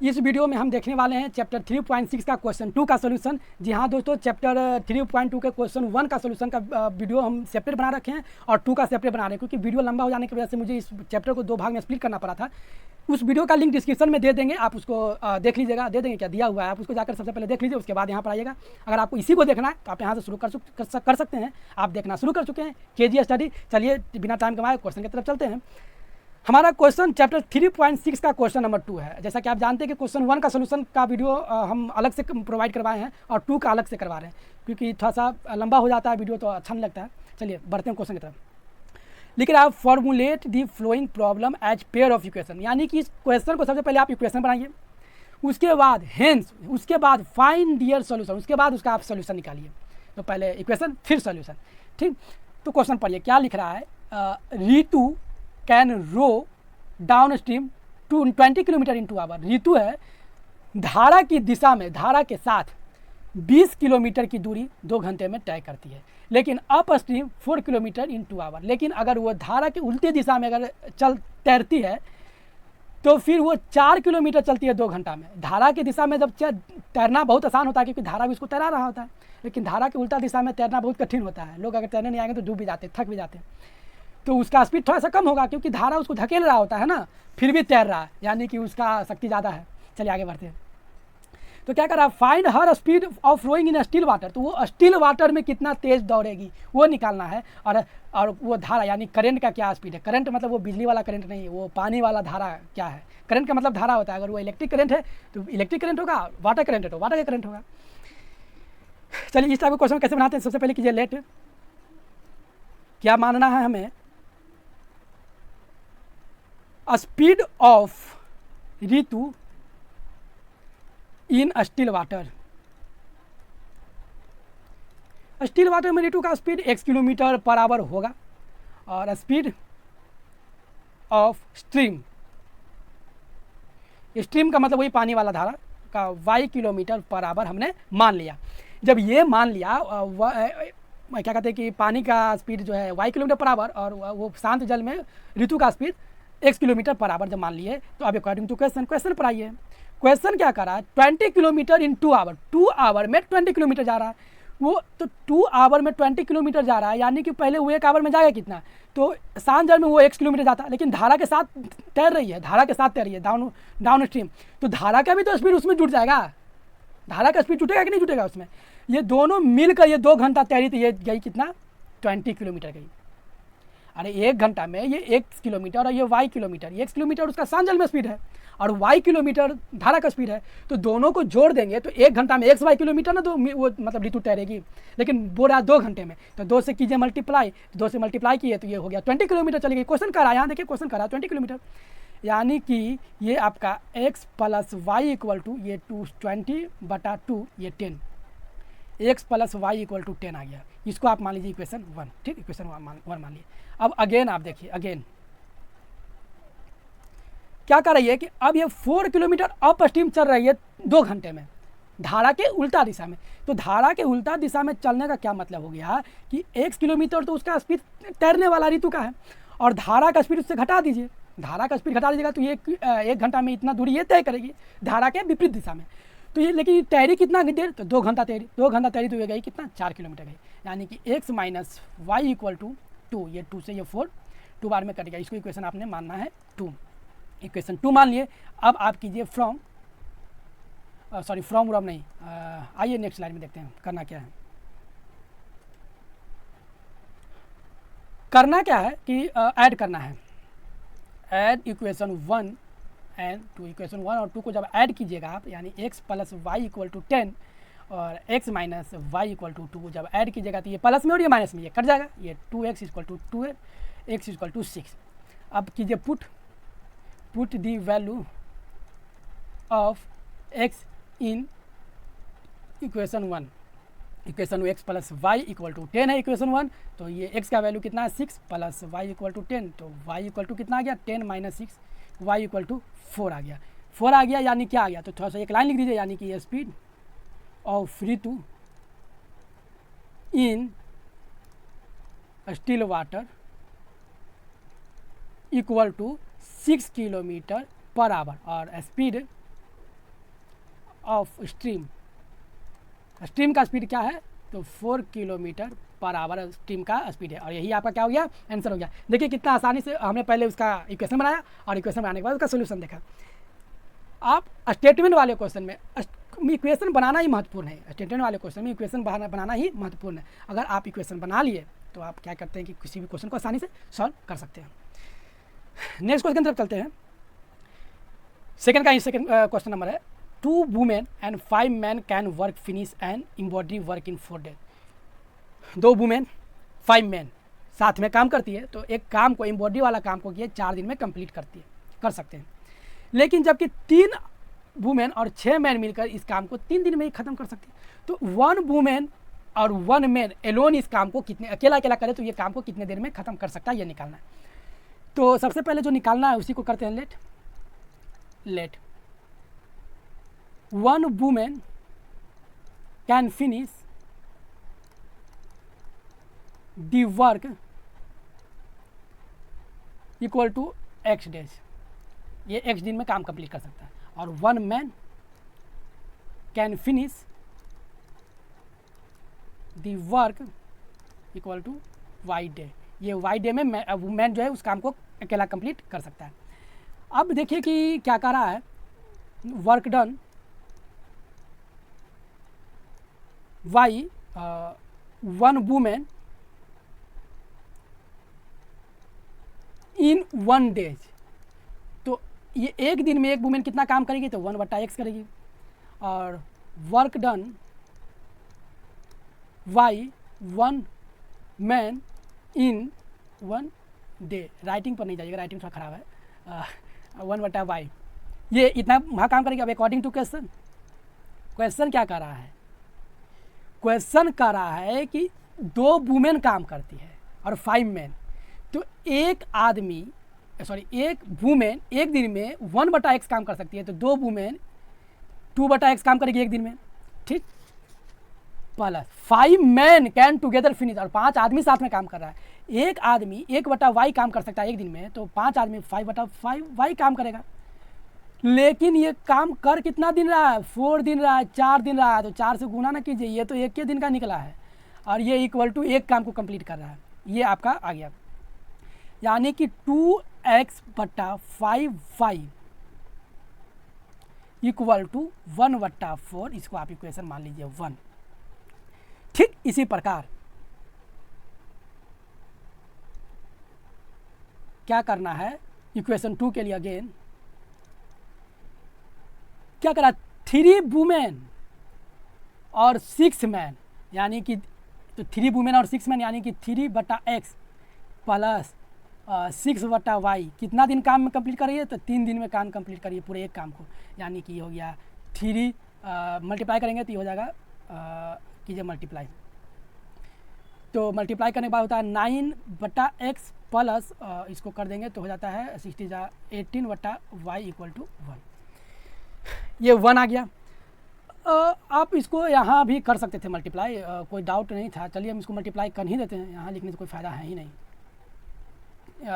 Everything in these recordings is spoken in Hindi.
इस वीडियो में हम देखने वाले हैं चैप्टर 3.6 का क्वेश्चन 2 का सोल्यूशन। जी हाँ दोस्तों, चैप्टर 3.2 के क्वेश्चन 1 का सोल्यूशन का वीडियो हम सेपरेट बना रखे हैं और 2 का सेपरेट बना रहे हैं, क्योंकि वीडियो लंबा हो जाने की वजह से मुझे इस चैप्टर को 2 भाग में स्प्लिट करना पड़ा था। उस वीडियो का लिंक डिस्क्रिप्शन में दे देंगे, आप उसको देख लीजिएगा। दे देंगे क्या, दिया हुआ है, आप उसको जाकर सबसे पहले देख लीजिए, उसके बाद यहाँ पर आइएगा। अगर आपको इसी को देखना है तो आप यहाँ से शुरू कर सकते हैं। आप देखना शुरू कर चुके हैं KG स्टडी। चलिए बिना टाइम गंवाए क्वेश्चन की तरफ चलते हैं। हमारा क्वेश्चन चैप्टर 3.6 का क्वेश्चन नंबर 2 है। जैसा कि आप जानते हैं कि क्वेश्चन 1 का सोल्यूशन का वीडियो हम अलग से प्रोवाइड करवाए हैं और 2 का अलग से करवा रहे हैं, क्योंकि थोड़ा सा लंबा हो जाता है वीडियो तो अच्छा नहीं लगता है। चलिए बढ़ते हैं क्वेश्चन की तरफ। लेकिन आप formulate the following problem as pair of equation, यानी कि इस क्वेश्चन को सबसे पहले आप इक्वेशन बनाइए, उसके बाद हेंस, उसके बाद फाइंड दियर सॉल्यूशन, उसके बाद उसका आप सॉल्यूशन निकालिए। तो पहले इक्वेशन फिर सॉल्यूशन, ठीक। तो क्वेश्चन पढ़िए क्या लिख रहा है। Ritu can row downstream 20 kilometre in 2 hour. Ritu है धारा की दिशा में, धारा के साथ 20 किलोमीटर की दूरी 2 घंटे में तय करती है, लेकिन upstream 4 kilometre in 2 hour. लेकिन अगर वो धारा के उल्टे दिशा में अगर तैरती है तो फिर वो 4 किलोमीटर चलती है 2 घंटा में। धारा की दिशा में जब तैरना बहुत आसान होता है, क्योंकि धारा भी उसको तैरा रहा होता है, लेकिन धारा के उल्टा दिशा में तैरना बहुत कठिन होता है। लोग अगर तैरने नहीं आएंगे तो डूब भी जाते, थक भी जाते हैं। तो उसका स्पीड थोड़ा सा कम होगा, क्योंकि धारा उसको धकेल रहा होता है ना, फिर भी तैर रहा है, यानी कि उसका शक्ति ज़्यादा है। चलिए आगे बढ़ते हैं। तो क्या करा, find her speed of flowing in still water. तो वो स्टिल वाटर में कितना तेज दौड़ेगी वो निकालना है। और वो धारा यानी करंट का क्या स्पीड है। करंट मतलब वो बिजली वाला करंट नहीं है, वो पानी वाला धारा क्या है। करंट का मतलब धारा होता है। अगर वो इलेक्ट्रिक करंट है तो इलेक्ट्रिक करंट होगा, वाटर करंट है तो वाटर का करंट होगा। चलिए इस टाइप का क्वेश्चन कैसे बनाते हैं। सबसे पहले कीजिए लेट, क्या मानना है हमें, speed of Ritu in still water. Still water में ऋतु का speed x kilometre per our होगा, और स्पीड ऑफ स्ट्रीम, स्ट्रीम का मतलब वही पानी वाला धारा का y किलोमीटर पर आवर हमने मान लिया। जब ये मान लिया क्या कहते हैं कि पानी का स्पीड जो है y किलोमीटर पर आवर, और वो शांत जल में ऋतु का speed x kilometre per our जब मान लिए, तो अब अकॉर्डिंग टू क्वेश्चन पर आइए। क्वेश्चन क्या कर रहा है, 20 किलोमीटर इन 2 आवर। 2 आवर में 20 किलोमीटर जा रहा है वो, तो 2 आवर में 20 किलोमीटर जा रहा है, यानी कि पहले वो 1 आवर में जाएगा कितना, तो शांत जल में वो x किलोमीटर जाता है, लेकिन धारा के साथ तैर रही है, धारा के साथ तैर रही है डाउन स्ट्रीम, तो धारा का भी तो स्पीड उसमें जुट जाएगा। धारा का स्पीड जुटेगा कि नहीं जुटेगा उसमें। ये दोनों मिलकर ये 2 घंटा तैरी, तो ये गई कितना, 20 किलोमीटर गई। अरे 1 घंटा में ये x किलोमीटर और ये y किलोमीटर, x किलोमीटर उसका शांत जल में स्पीड है और y किलोमीटर धारा का स्पीड है, तो दोनों को जोड़ देंगे तो 1 घंटा में xy किलोमीटर ना, तो वो मतलब ऋतु तैरेगी। लेकिन बोल रहा 2 घंटे में, तो 2 से कीजिए मल्टीप्लाई, 2 से मल्टीप्लाई किए तो ये हो गया 20 किलोमीटर चली गई। क्वेश्चन करा, यहाँ देखिए क्वेश्चन करा 20 किलोमीटर, यानी कि ये आपका x plus y equal to ये 20/2 ये 10, x plus y equal to 10 आ गया। इसको आप मान लीजिए इक्वेशन 1, ठीक, इक्वेशन 1 मान लिए। अब अगेन आप देखिए, अगेन क्या कर रही है कि अब ये 4 किलोमीटर अप स्ट्रीम चल रही है 2 घंटे में, धारा के उल्टा दिशा में। तो धारा के उल्टा दिशा में चलने का क्या मतलब हो गया कि 1 किलोमीटर तो उसका स्पीड तैरने वाला ऋतु का है, और धारा का स्पीड उससे घटा दीजिए, धारा का स्पीड घटा दीजिएगा तो ये 1 घंटा में इतना दूरी ये तय करेगी धारा के विपरीत दिशा में। तो ये लेकिन तैरी कितना देर, तो 2 घंटा तैरी, 2 घंटा तैरी तो ये गई कितना, 4 किलोमीटर गई, यानी कि x minus y equal to 2, ये 2 से ये 4, 2 बार में कट गया। इसको इक्वेशन आपने मानना है 2, इक्वेशन 2 मान लिए। अब आप कीजिए फ्रॉम नहीं, आइए नेक्स्ट लाइन में देखते हैं करना क्या है। करना क्या है कि ऐड करना है, ऐड इक्वेशन 1 एंड 2। इक्वेशन 1 और 2 को जब ऐड कीजिएगा आप, यानी x plus y equal to 10 और x minus y equal to 2 जब ऐड कीजिएगा तो ये प्लस में और ये माइनस में ये कट जाएगा, ये 2x equal to 2 x equal to 6। अब कीजिए put the value of x in equation 1। Equation x plus y equal to 10 है इक्वेशन 1, तो ये x का वैल्यू कितना है 6 प्लस वाई इक्वल टू 10, तो y इक्वल टू कितना आ गया 10 माइनस 6, y इक्वल टू 4 आ गया। 4 आ गया यानी क्या आ गया, तो थोड़ा सा एक लाइन लिख दीजिए, यानी कि ये speed of Ritu in still water equal to 6 kilometre per hour, और स्पीड ऑफ स्ट्रीम, स्ट्रीम का स्पीड क्या है, तो 4 किलोमीटर पर आवर स्ट्रीम का स्पीड है। और यही आपका क्या हो गया, आंसर हो गया। देखिए कितना आसानी से हमने पहले उसका इक्वेशन बनाया और इक्वेशन बनाने के बाद उसका सोल्यूशन देखा। आप स्टेटमेंट वाले क्वेश्चन में इक्वेशन बनाना ही महत्वपूर्ण है, स्टेटमेंट वाले क्वेश्चन में इक्वेशन बनाना ही महत्वपूर्ण है। अगर आप इक्वेशन बना लिए तो आप क्या करते हैं कि किसी भी क्वेश्चन को आसानी से सॉल्व कर सकते हैं। नेक्स्ट क्वेश्चन की तरफ चलते हैं। सेकंड क्वेश्चन नंबर है 2 women and 5 man can work finish and embroidery work in 4 days. 2 women 5 man साथ में काम करती है, तो एक काम को एम्ब्रॉयडरी वाला काम को ये 4 दिन में कंप्लीट कर सकते हैं। लेकिन जबकि 3 वुमेन और 6 मैन मिलकर इस काम को 3 दिन में ही खत्म कर सकती है, तो 1 वुमेन और 1 मैन एलोन इस काम को अकेला करे तो ये काम को कितने देर में खत्म कर सकता है, ये निकालना है। तो सबसे पहले जो निकालना है उसी को करते हैं let 1 women can finish the work equal to x days, ये x दिन में काम कंप्लीट कर सकता है। और 1 man can finish the work equal to y day, ये y डे में मैन जो है उस काम को अकेला कंप्लीट कर सकता है। अब देखिए कि क्या कर रहा है, work done y 1 women in 1 days, तो ये एक दिन में एक वुमेन कितना काम करेगी, तो 1/x करेगी। और work done y 1 man in 1 day, writing पर नहीं जाइएगा, राइटिंग थोड़ा खराब है, 1/y ये इतना वहाँ काम करेगी। अब अकॉर्डिंग टू क्वेश्चन क्या कर रहा है, क्वेश्चन कर रहा है कि 2 वुमेन काम करती है और 5 मैन, तो एक वुमेन एक दिन में 1/x काम कर सकती है, तो 2 वुमेन 2/x काम करेगी एक दिन में, ठीक। Plus 5 man can together finish, और 5 आदमी साथ में काम कर रहा है। एक आदमी 1/y काम कर सकता है एक दिन में, तो 5 आदमी 5/5y काम करेगा। लेकिन ये काम कर कितना दिन रहा है, 4 दिन रहा है, 4 दिन रहा है, तो 4 से गुना ना कीजिए, ये तो एक के दिन का निकला है और ये इक्वल टू एक काम को कंप्लीट कर रहा है, ये आपका आ गया। यानी कि 2x/5y इक्वल टू 1/4, इसको आप इक्वेशन मान लीजिए 1। ठीक इसी प्रकार क्या करना है, इक्वेशन 2 के लिए अगेन क्या करा, 3 वुमेन और 6 मैन, यानी कि तो 3 वुमेन और 6 मैन यानी कि 3/x प्लस 6/y कितना दिन काम में कंप्लीट करिए, तो 3 दिन में काम कंप्लीट करिए पूरे एक काम को। यानी कि हो गया 3 मल्टीप्लाई करेंगे तो ये हो जाएगा, कीजिए मल्टीप्लाई, तो मल्टीप्लाई करने के बाद होता है 9/x प्लस इसको कर देंगे तो हो जाता है 18/y इक्वल टू 1, ये 1 आ गया। आप इसको यहाँ भी कर सकते थे मल्टीप्लाई, कोई डाउट नहीं था। चलिए हम इसको मल्टीप्लाई कर ही देते हैं, यहाँ लिखने से कोई फ़ायदा है ही नहीं।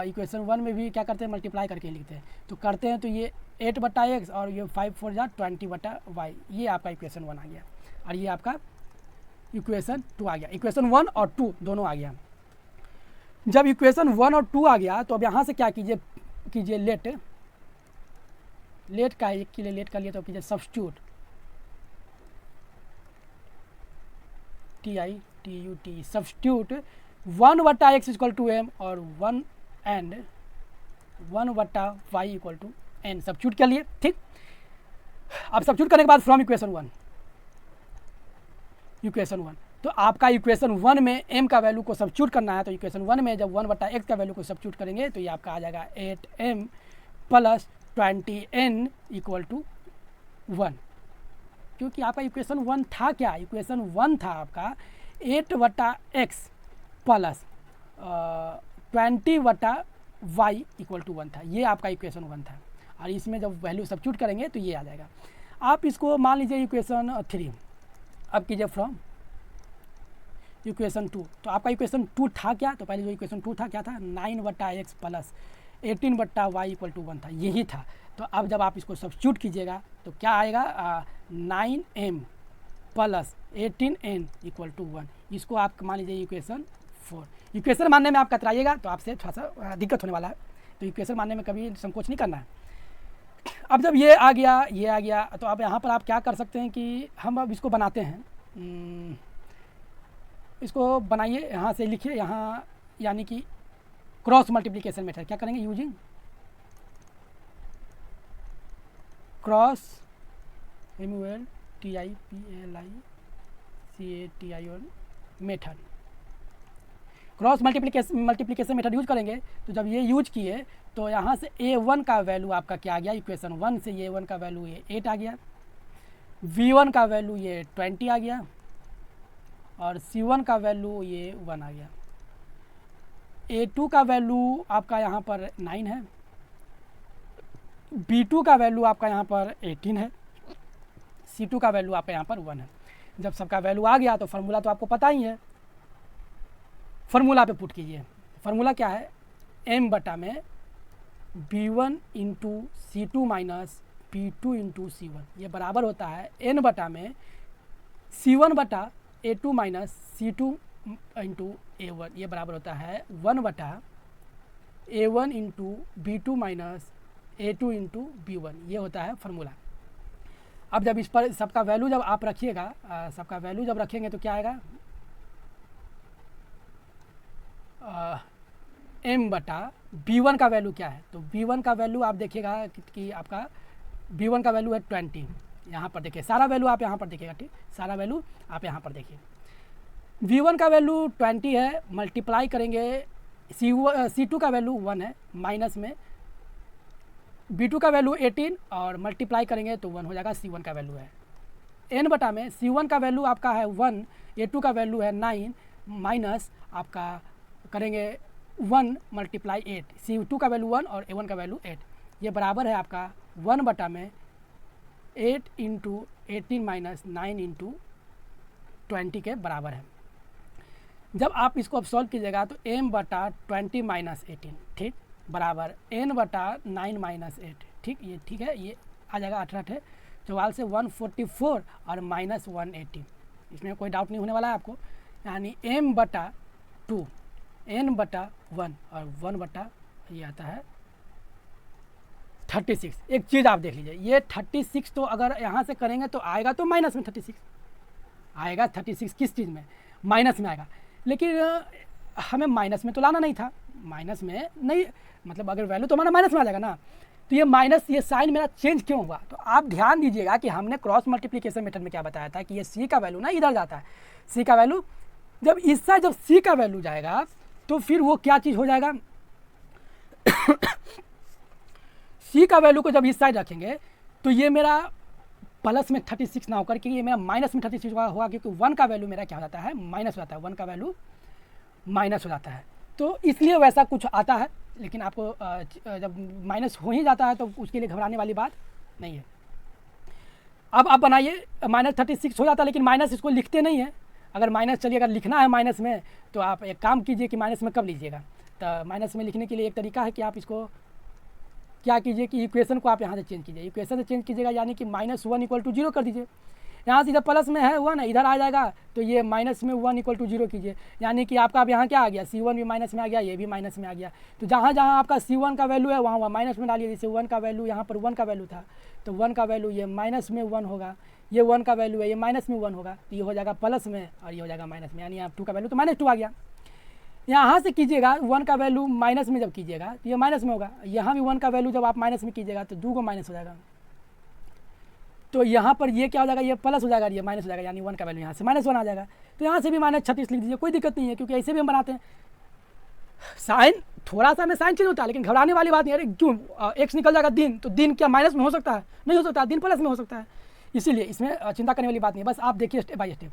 इक्वेशन 1 में भी क्या करते हैं, मल्टीप्लाई करके लिखते हैं, तो करते हैं तो ये 8/x और ये 5 4 20/y, ये आपका इक्वेशन 1 आ गया। और ये आपका इक्वेशन 2 आ गया। इक्वेशन 1 और 2 दोनों आ गया। जब इक्वेशन 1 और 2 आ गया तो अब यहाँ से क्या कीजिए लेट का एक के लिए लेट कर लिया तो कीजिए substitute, TITUT substitute 1/x equal to m और 1 and 1/y equal to n substitute कर लिए, ठीक। अब सब्स्टिट्यूट करने के बाद फ्रॉम इक्वेशन 1 तो आपका इक्वेशन 1 में m का वैल्यू को सब्स्टिट्यूट करना है, तो इक्वेशन 1 में जब 1/x का वैल्यू को सब्स्टिट्यूट करेंगे तो ये आपका आ जाएगा 8m plus 20n equal to 1, क्योंकि आपका इक्वेशन 1 था क्या, इक्वेशन 1 था आपका 8/x plus 20/y equal to 1 था, ये आपका इक्वेशन 1 था। और इसमें जब वैल्यू सब्स्टिट्यूट करेंगे तो ये आ जाएगा। आप इसको मान लीजिए इक्वेशन 3, अब कीजिए फ्रॉम इक्वेशन 2, तो आपका इक्वेशन 2 था क्या, तो पहले जो इक्वेशन 2 था क्या था, 9/x प्लस 18/y=1 था, यही था। तो अब जब आप इसको सब्स्टिट्यूट कीजिएगा तो क्या आएगा 9m + 18n = 1। इसको आप मान लीजिए इक्वेशन 4। इक्वेशन मानने में आप कतराइएगा तो आपसे थोड़ा सा दिक्कत होने वाला है, तो इक्वेशन मानने में कभी संकोच नहीं करना है। अब जब ये आ गया तो अब यहाँ पर आप क्या कर सकते हैं कि हम अब इसको बनाते हैं। इसको बनाइए, यहाँ से लिखिए, यहाँ यानी कि क्रॉस मल्टीप्लिकेशन मेथड क्या करेंगे, using cross MULTIPLICATION method, cross multiplication method use करेंगे। तो जब ये यूज किए तो यहाँ से A1 का वैल्यू आपका क्या आ गया, इक्वेशन 1 से A1 का वैल्यू ये 8 आ गया, V1 का वैल्यू ये 20 आ गया और C1 का वैल्यू ये 1 आ गया। A2 का वैल्यू आपका यहाँ पर 9 है, B2 का वैल्यू आपका यहाँ पर 18 है, C2 का वैल्यू आपका यहाँ पर 1 है। जब सबका वैल्यू आ गया तो फार्मूला तो आपको पता ही है, फार्मूला पे पुट कीजिए। फार्मूला क्या है, m बटा में B1 into C2 minus B2 into C1, ये बराबर होता है n बटा में C1 बटा A2 minus C2 into A1, ये बराबर होता है 1 बटा A1 into B2 minus A2 into B1, ये होता है फार्मूला। अब जब इस पर सबका वैल्यू जब आप रखिएगा, सबका वैल्यू जब रखेंगे तो क्या आएगा, m बटा B1 का वैल्यू क्या है, तो B1 का वैल्यू आप देखिएगा कि आपका B1 का वैल्यू है 20। यहाँ पर देखिए सारा वैल्यू आप यहाँ पर देखिएगा, ठीक, सारा वैल्यू आप यहाँ पर देखिए। V1 का वैल्यू 20 है, मल्टीप्लाई करेंगे C2 का वैल्यू 1 है, माइनस में B2 का वैल्यू 18 और मल्टीप्लाई करेंगे तो 1 हो जाएगा, C1 का वैल्यू है n बटा में C1 का वैल्यू आपका है 1, A2 का वैल्यू है 9, माइनस आपका करेंगे 1 मल्टीप्लाई 8, C2 का वैल्यू 1 और A1 का वैल्यू 8, ये बराबर है आपका 1 बटा में 8 इंटू 18 माइनस 9 इंटू 20 के बराबर है। जब आप इसको अब सॉल्व कीजिएगा तो m बटा 20 माइनस 18, ठीक, बराबर n बटा 9 माइनस 8, ठीक, ये ठीक है, ये आ जाएगा 18 चौवाल से 144 और माइनस 180, इसमें कोई डाउट नहीं होने वाला है आपको, यानी m बटा 2 n बटा 1 और 1 बटा ये आता है 36। एक चीज़ आप देख लीजिए, ये 36 तो अगर यहाँ से करेंगे तो आएगा तो माइनस में 36 आएगा, 36 किस चीज़ में, माइनस में आएगा, लेकिन हमें माइनस में तो लाना नहीं था, माइनस में नहीं, मतलब अगर वैल्यू तो हमारा माइनस में आ जाएगा ना, तो ये माइनस, ये साइन मेरा चेंज क्यों हुआ, तो आप ध्यान दीजिएगा कि हमने क्रॉस मल्टीप्लिकेशन मेथड में क्या बताया था कि ये C का वैल्यू ना इधर जाता है, C का वैल्यू जब इस साइड जब C का वैल्यू जाएगा तो फिर वो क्या चीज़ हो जाएगा C का वैल्यू को जब इस साइड रखेंगे तो ये मेरा प्लस में 36 ना होकर के ये मेरा माइनस में 36 होगा, क्योंकि 1 का वैल्यू मेरा क्या हो जाता है, माइनस हो जाता है, 1 का वैल्यू माइनस हो जाता है, तो इसलिए वैसा कुछ आता है। लेकिन आपको जब माइनस हो ही जाता है तो उसके लिए घबराने वाली बात नहीं है। अब आप बनाइए, माइनस 36 हो जाता है, लेकिन माइनस इसको लिखते नहीं है। अगर माइनस, चलिए अगर लिखना है माइनस में तो आप एक काम कीजिए कि माइनस में कब लीजिएगा, तो माइनस में लिखने के लिए एक तरीका है कि आप इसको क्या कीजिए कि इक्वेशन को आप यहाँ से चेंज कीजिए, इक्वेशन से चेंज कीजिएगा, यानी कि -1 = 0 कर दीजिए। यहाँ से इधर प्लस में है 1 इधर आ जाएगा, तो ये माइनस में 1 = 0 कीजिए, यानी कि आपका अब यहाँ क्या आ गया, C1 भी माइनस में आ गया, ये भी माइनस में आ गया। तो जहाँ जहाँ आपका C1 का वैल्यू है वहाँ वहाँ माइनस में डालिए। जैसे 1 का वैल्यू यहाँ पर 1 का वैल्यू था, तो 1 का वैल्यू ये माइनस में 1 होगा, ये 1 का वैल्यू है ये माइनस में 1 होगा, तो ये हो जाएगा प्लस में और ये हो जाएगा माइनस में, यानी यहाँ 2 का वैल्यू तो -2 आ गया। यहाँ से कीजिएगा 1 का वैल्यू माइनस में जब कीजिएगा तो ये माइनस में होगा, यहाँ भी 1 का वैल्यू जब आप माइनस में कीजिएगा तो 2 को माइनस हो जाएगा, तो यहाँ पर ये क्या हो जाएगा, ये प्लस हो जाएगा, ये माइनस हो जाएगा, यानी 1 का वैल्यू यहाँ से -1 आ जाएगा। तो यहाँ से भी -36 लिख दीजिए, कोई दिक्कत नहीं है, क्योंकि ऐसे भी हम बनाते हैं। साइन थोड़ा सा में साइन चेंज होता है, लेकिन घबराने वाली बात नहीं है। अरे क्यों एक्स निकल जाएगा दिन, तो दिन क्या माइनस में हो सकता है, नहीं हो सकता, दिन प्लस में हो सकता है, इसीलिए इसमें चिंता करने वाली बात नहीं है। बस आप देखिए स्टेप बाय स्टेप।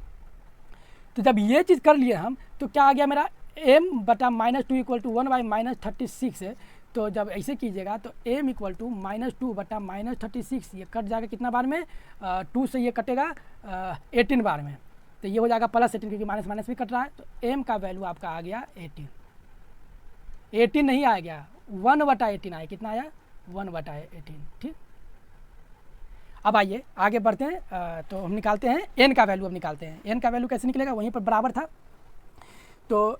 तो जब ये चीज़ कर लिए हम, तो क्या आ गया मेरा m बटा -2 = 1 / -36 है। तो जब ऐसे कीजिएगा तो m = -2 बटा -36, ये कट जाएगा कितना बार में, 2 से ये कटेगा 18 बार में, तो ये हो जाएगा +18, क्योंकि माइनस माइनस भी कट रहा है। तो m का वैल्यू आपका आ गया 18 नहीं आ गया, 1/18 आया, कितना आया 1/18। ठीक, अब आइए आगे बढ़ते हैं। तो हम निकालते हैं n का वैल्यू, अब निकालते हैं n का वैल्यू कैसे निकलेगा, वहीं पर बराबर था तो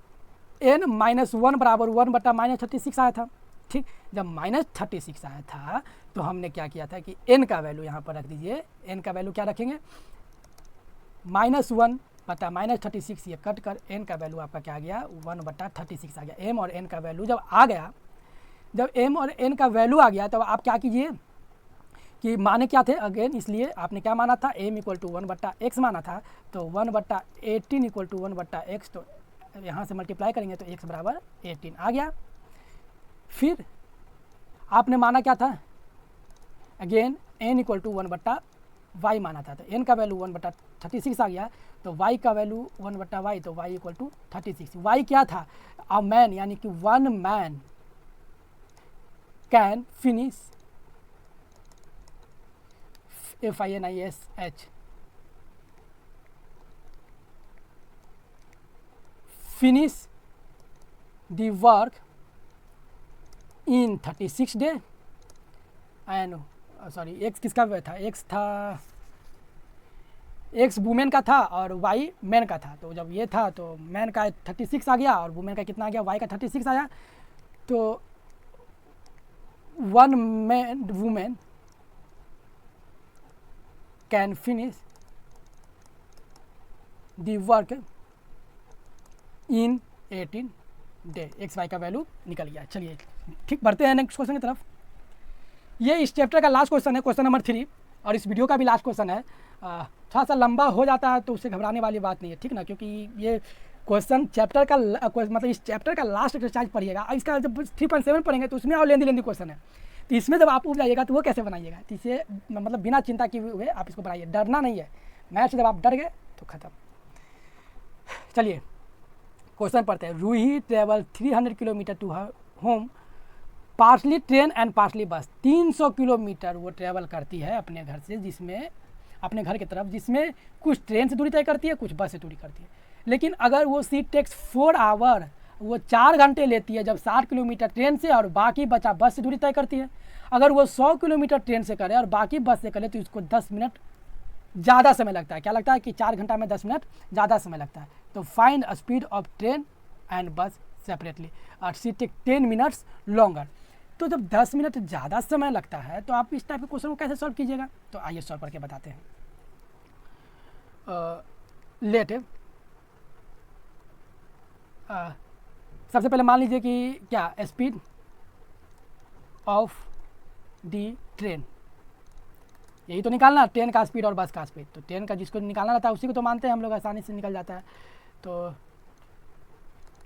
n -1 बराबर 1/-36 आया था। ठीक, जब -36 आया था तो हमने क्या किया था कि n का वैल्यू यहाँ पर रख दीजिए। n का वैल्यू क्या रखेंगे, -1/-36, ये कट कर n का वैल्यू आपका क्या आ गया 1/36 आ गया। m और n का वैल्यू जब आ गया, जब m और n का वैल्यू आ गया तब आप क्या कीजिए कि माने क्या थे अगेन, इसलिए आपने क्या माना था m = 1/x माना था, तो 1/18 = 1/x, तो यहाँ से मल्टीप्लाई करेंगे तो x बराबर 18 आ गया। फिर आपने माना क्या था अगेन n = 1/y माना था, तो n का वैल्यू 1/36 आ गया, तो y का वैल्यू 1/y, तो y = 36। y क्या था, अ मैन, यानी कि 1 man can finish FINISH finish the work in 36 day and sorry x किसका था, x था, x वुमेन का था और y मैन का था। तो जब ये था तो मैन का 36 आ गया और वुमेन का कितना आ गया, y का 36 आया। तो 1 man women can finish the work in 18 day, x y का वैल्यू निकल गया। चलिए ठीक, बढ़ते हैं नेक्स्ट क्वेश्चन की तरफ। ये इस चैप्टर का लास्ट क्वेश्चन है, क्वेश्चन नंबर 3, और इस वीडियो का भी लास्ट क्वेश्चन है। थोड़ा सा लंबा हो जाता है तो उससे घबराने वाली बात नहीं है, ठीक ना, क्योंकि ये क्वेश्चन चैप्टर का मतलब इस चैप्टर का लास्ट एक्सरसाइज पढ़िएगा। इसका जब 3.7 पढ़ेंगे तो उसमें और लेंदी क्वेश्चन है, तो इसमें जब आप उब जाइएगा तो वो कैसे बनाइएगा, तो इसे मतलब बिना चिंता किए हुए आप इसको बनाइए, डरना नहीं है। मैथ से जब आप डर गए तो ख़त्म। चलिए क्वेश्चन पढ़ते हैं। Ruhi travel 300 kilometre to her home, partly train and partly bus. 300 kilometre वो ट्रेवल करती है अपने घर से, जिसमें अपने घर की तरफ, जिसमें कुछ ट्रेन से दूरी तय करती है, कुछ बस से दूरी करती है। लेकिन अगर वो सी टेक्स 4 आवर, वो 4 घंटे लेती है जब 60 किलोमीटर ट्रेन से और बाकी बचा बस से दूरी तय करती है। अगर वो 100 किलोमीटर ट्रेन से करे और बाकी बस से करे तो इसको 10 मिनट ज़्यादा समय लगता है। क्या लगता है कि 4 घंटा में 10 मिनट ज़्यादा समय लगता है। तो find speed of train and बस सेपरेटली और सी टेक 10 मिनट्स लॉन्गर। तो जब 10 मिनट ज़्यादा समय लगता है तो आप इस टाइप के क्वेश्चन को कैसे सॉल्व कीजिएगा, तो आइए सॉल्व करके बताते हैं। लेट सबसे पहले मान लीजिए कि क्या स्पीड ऑफ दी ट्रेन, यही तो निकालना, ट्रेन का स्पीड और बस का स्पीड। तो ट्रेन का जिसको निकालना रहता है उसी को तो मानते हैं हम लोग, आसानी से निकल जाता है। तो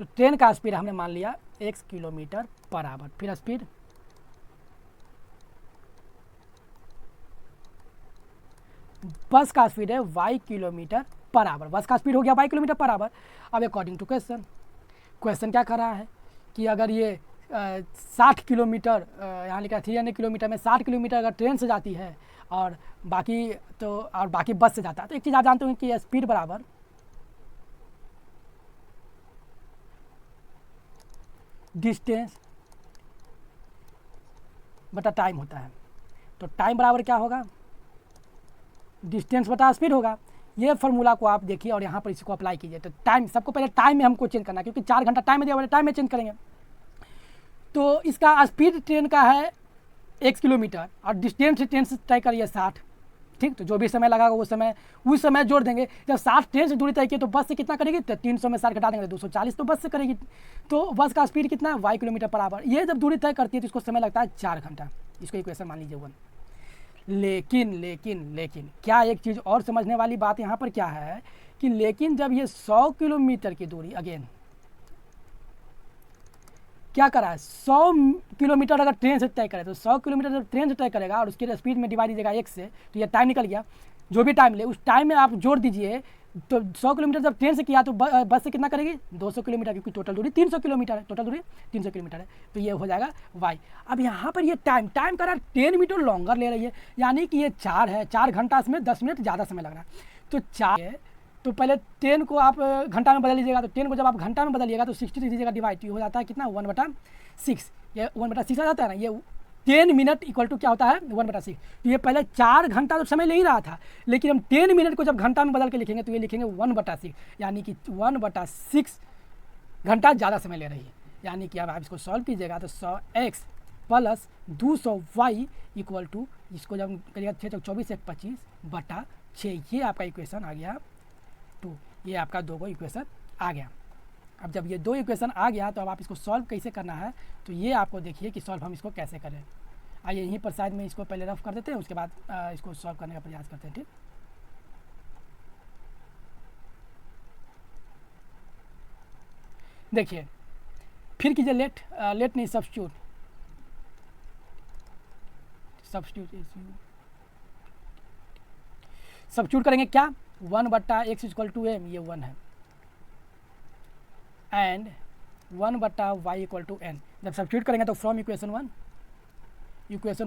ट्रेन का स्पीड हमने मान लिया x किलोमीटर पर आवर। फिर स्पीड बस का स्पीड है y किलोमीटर पर आवर। बस का स्पीड हो गया y किलोमीटर पर आवर। अब अकॉर्डिंग टू क्वेश्चन क्या कर रहा है कि अगर ये 60 किलोमीटर, यहाँ लिखा 300 किलोमीटर में 60 किलोमीटर अगर ट्रेन से जाती है और बाकी बस से जाता है, तो एक चीज़ आप जानते हो कि स्पीड बराबर डिस्टेंस बटा टाइम होता है। तो टाइम बराबर क्या होगा, डिस्टेंस बटा स्पीड होगा। ये फार्मूला को आप देखिए और यहाँ पर इसको अप्लाई कीजिए। तो टाइम, सबको पहले टाइम में हमको चेंज करना है, क्योंकि 4 घंटा टाइम में दिया हुआ है, टाइम में चेंज करेंगे। तो इसका स्पीड ट्रेन का है x किलोमीटर और डिस्टेंस ट्रेन से तय करिए 60, ठीक। तो जो भी समय लगागा वो समय उस समय जोड़ देंगे। जब 60 ट्रेन से दूरी तय की तो बस से कितना करेगी, तो 300 में 60 घटा देंगे 240, तो बस से करेगी। तो बस का स्पीड कितना है y किलोमीटर पर आवर। ये जब दूरी तय करती है तो इसको समय लगता है 4 घंटा। इसको इक्वेशन मान लीजिए 1। लेकिन क्या एक चीज़ और समझने वाली बात यहाँ पर क्या है कि लेकिन जब ये 100 किलोमीटर की दूरी, अगेन क्या करा है, 100 किलोमीटर अगर ट्रेन से तय करे तो 100 किलोमीटर जब ट्रेन से तय करेगा और उसकी स्पीड में डिवाइड दीजिएगा x से, तो ये टाइम निकल गया। जो भी टाइम ले उस टाइम में आप जोड़ दीजिए। तो 100 किलोमीटर जब ट्रेन से किया तो बस से कितना करेगी 200 किलोमीटर, क्योंकि टोटल दूरी 300 किलोमीटर है, टोटल दूरी 300 किलोमीटर है। तो ये हो जाएगा y। अब यहाँ पर ये टाइम करा 10 मिनट लॉन्गर ले रही है, यानी कि ये 4 है, 4 घंटा इसमें 10 मिनट ज़्यादा समय लग रहा है। तो 4 है, तो पहले 10 को आप घंटा में बदल लीजिएगा। तो 10 को जब आप घंटा में बदलिएगा तो 60 दीजिएगा डिवाइड, हो जाता है कितना 1/6। ये 1/6 आ जाता है ना, ये 10 मिनट इक्वल टू क्या होता है 1/6। तो ये पहले 4 घंटा तो समय ले ही रहा था, लेकिन हम 10 मिनट को जब घंटा में बदल के लिखेंगे तो ये लिखेंगे 1/6, यानी कि 1/6 घंटा ज़्यादा समय ले रही है। यानी कि अब आप इसको सॉल्व कीजिएगा तो 100x plus 200y equal to, इसको जब करिएगा 6 चौक 24 1 25/6, ये आपका इक्वेशन आ गया 2। ये आपका 2 इक्वेशन आ गया। अब जब ये 2 इक्वेशन आ गया तो अब आप इसको सॉल्व कैसे करना है, तो ये आपको देखिए कि सॉल्व हम इसको कैसे करें। आइए यहीं पर शायद में इसको पहले रफ कर देते हैं, उसके बाद इसको सॉल्व करने का प्रयास करते हैं। ठीक, देखिए फिर कीजिए लेट नहीं सब्स्टिट्यूट सब्स्टिट्यूट करेंगे क्या, 1/x इक्वल टू m, ये 1 है, and 1/y equal to n। जब सब्स्टिट्यूट करेंगे तो फ्रॉम इक्वेशन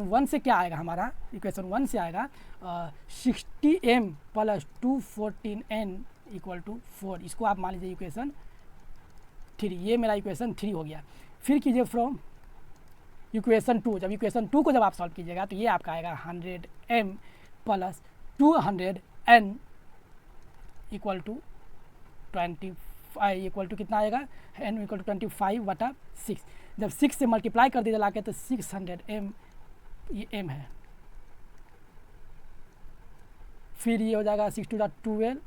1 से क्या आएगा हमारा, इक्वेशन 1 से आएगा 60m plus 214n equal to 4। इसको आप मान लीजिए इक्वेशन 3, ये मेरा इक्वेशन 3 हो गया। फिर कीजिए फ्रॉम इक्वेशन 2, जब इक्वेशन 2 को जब आप सॉल्व कीजिएगा तो ये आपका आएगा 100m plus 200n equal to 25 equal to कितना आएगा, n इक्वल टू 25/6। जब 6 से मल्टीप्लाई कर दीजिए लाके तो 600m, ये m है। फिर ये हो जाएगा 6 2 12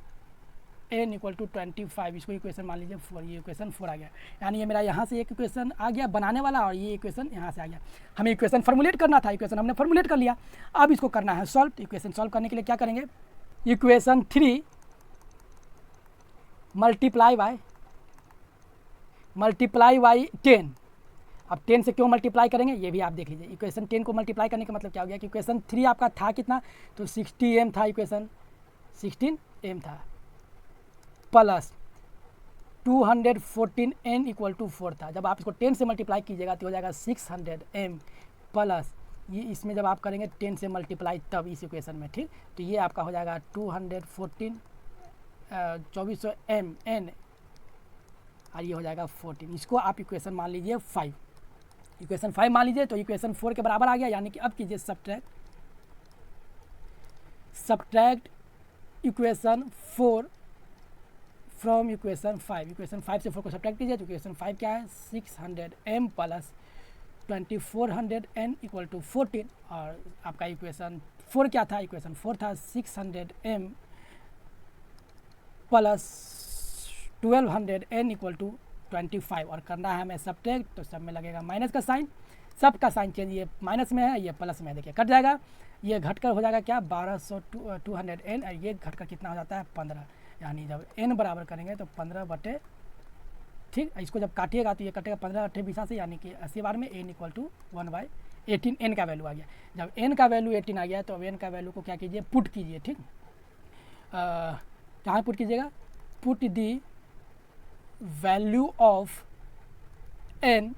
n इक्वल टू 25, इसको इक्वेशन मान लीजिए 4, ये इक्वेशन 4 आ गया। यानी ये मेरा यहाँ से एक इक्वेशन आ गया बनाने वाला, और ये इक्वेशन यहाँ से आ गया। हमें इक्वेशन फॉर्मुलेट करना था, इक्वेशन हमने फॉर्मुलेट कर लिया। अब इसको करना है सॉल्व। इक्वेशन सॉल्व करने के लिए क्या करेंगे, इक्वेशन 3 मल्टीप्लाई बाई 10। अब 10 से क्यों मल्टीप्लाई करेंगे ये भी आप देख लीजिए। इक्वेशन 10 को मल्टीप्लाई करने का मतलब क्या हो गया कि इक्वेशन 3 आपका था कितना, तो 60m था, इक्वेशन 16m था, प्लस 214n इक्वल टू 4 था। जब आप इसको 10 से मल्टीप्लाई कीजिएगा तो हो जाएगा 600m प्लस, ये इसमें जब आप करेंगे 10 से मल्टीप्लाई तब इस इक्वेशन में, ठीक, तो ये आपका हो जाएगा 214 2400 mn, और ये हो जाएगा 14। इसको आप इक्वेशन मान लीजिए 5, इक्वेशन 5 मान लीजिए, तो इक्वेशन 4 के बराबर आ गया। यानी कि अब कीजिए subtract equation 4 from equation 5। Equation 5 से 4 को सब्ट्रैक्ट कीजिए तो इक्वेशन 5 क्या है, 600m plus 2400n equal to 14। और आपका इक्वेशन 4 क्या था, इक्वेशन 4 था 600m plus 1200n equal to 25। और करना है हमें सब्ट्रैक्ट, तो सब में लगेगा माइनस का साइन, सब का साइन चेंज, ये माइनस में है ये प्लस में है, देखिए कट जाएगा, ये घटकर हो जाएगा क्या 1200 200n, और ये घटकर कितना हो जाता है 15। यानी जब n बराबर करेंगे तो 15/, ठीक, इसको जब काटिएगा तो ये कटेगा 15/20 से, यानी कि 80 बार में n इक्वल टू 1/18, n का वैल्यू आ गया। जब n का वैल्यू 18 आ गया तो अब n का वैल्यू को क्या कीजिए, पुट कीजिए। ठीक, कहाँ पुट कीजिएगा, put the value of n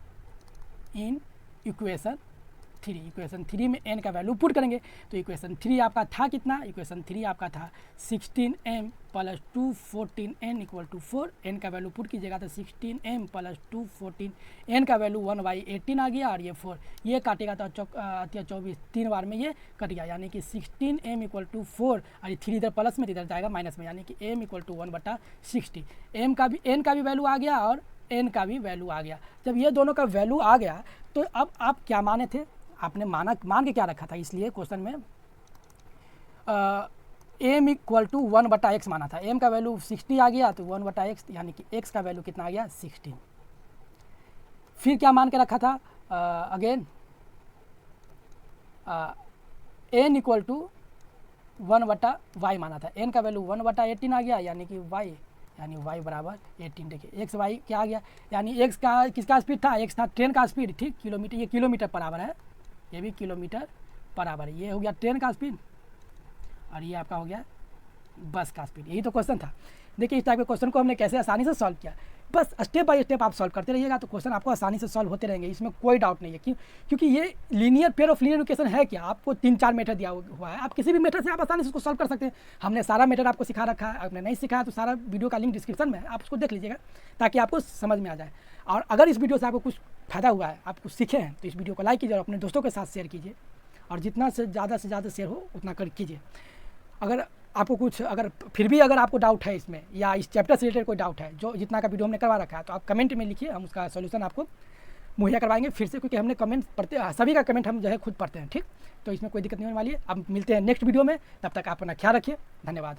in equation 3। Equation 3 में n का वैल्यू पुट करेंगे तो इक्वेशन 3 आपका था कितना, इक्वेशन 3 आपका था 16m plus 214n equal to 4। n का वैल्यू पुट कीजिएगा तो 16m प्लस 214n का वैल्यू 1/18 आ गया, और ये 4 ये काटेगा तो 24 3 बार में ये कट गया, यानी कि 16m इक्वल टू 4, और ये 3 इधर प्लस में इधर जाएगा माइनस में, यानी कि m इक्वल टू 1/60। n का भी वैल्यू आ गया और n का भी वैल्यू आ गया। जब ये दोनों का वैल्यू आ गया तो अब आप क्या माने थे, आपने मान के क्या रखा था, इसलिए क्वेश्चन में m इक्वल टू 1/x माना था। m का वैल्यू 60 आ गया तो 1/x, यानी कि x का वैल्यू कितना आ गया 16। फिर क्या मान के रखा था, again n equal to 1/y माना था। n का वैल्यू 1/18 आ गया, यानी कि y, यानी y बराबर 18। देखिए x y क्या आ गया, यानी x का किसका स्पीड था, x था ट्रेन का स्पीड, ठीक, किलोमीटर, ये किलोमीटर बराबर है, ये भी किलोमीटर बराबर है, ये हो गया ट्रेन का स्पीड, और ये आपका हो गया बस का स्पीड। यही तो क्वेश्चन था। देखिए इस टाइप के क्वेश्चन को हमने कैसे आसानी से सॉल्व किया, बस स्टेप बाय स्टेप आप सॉल्व करते रहिएगा तो क्वेश्चन आपको आसानी से सॉल्व होते रहेंगे, इसमें कोई डाउट नहीं है। क्योंकि ये linear pair of linear equation है क्या, आपको 3-4 मेथड दिया हुआ है, आप किसी भी मेथड से आप आसानी से उसको सॉल्व कर सकते हैं। हमने सारा मेथड आपको सिखा रखा है, आपने नहीं सिखाया तो सारा वीडियो का लिंक डिस्क्रिप्शन में है, आप उसको देख लीजिएगा ताकि आपको समझ में आ जाए। और अगर इस वीडियो से आपको कुछ फ़ायदा हुआ है, आप कुछ सीखे हैं, तो इस वीडियो को लाइक कीजिए और अपने दोस्तों के साथ शेयर कीजिए, और जितना से ज़्यादा शेयर हो उतना कर कीजिए। अगर आपको कुछ अगर फिर भी अगर आपको डाउट है इसमें, या इस चैप्टर से रिलेटेड कोई डाउट है, जो जितना का वीडियो हमने करवा रखा है, तो आप कमेंट में लिखिए, हम उसका सॉल्यूशन आपको मुहैया करवाएंगे फिर से, क्योंकि हमने कमेंट पढ़ते, सभी का कमेंट हम जो है खुद पढ़ते हैं, ठीक। तो इसमें कोई दिक्कत नहीं होने वाली है। अब मिलते हैं नेक्स्ट वीडियो में, तब तक आप अपना ख्याल रखिए। धन्यवाद।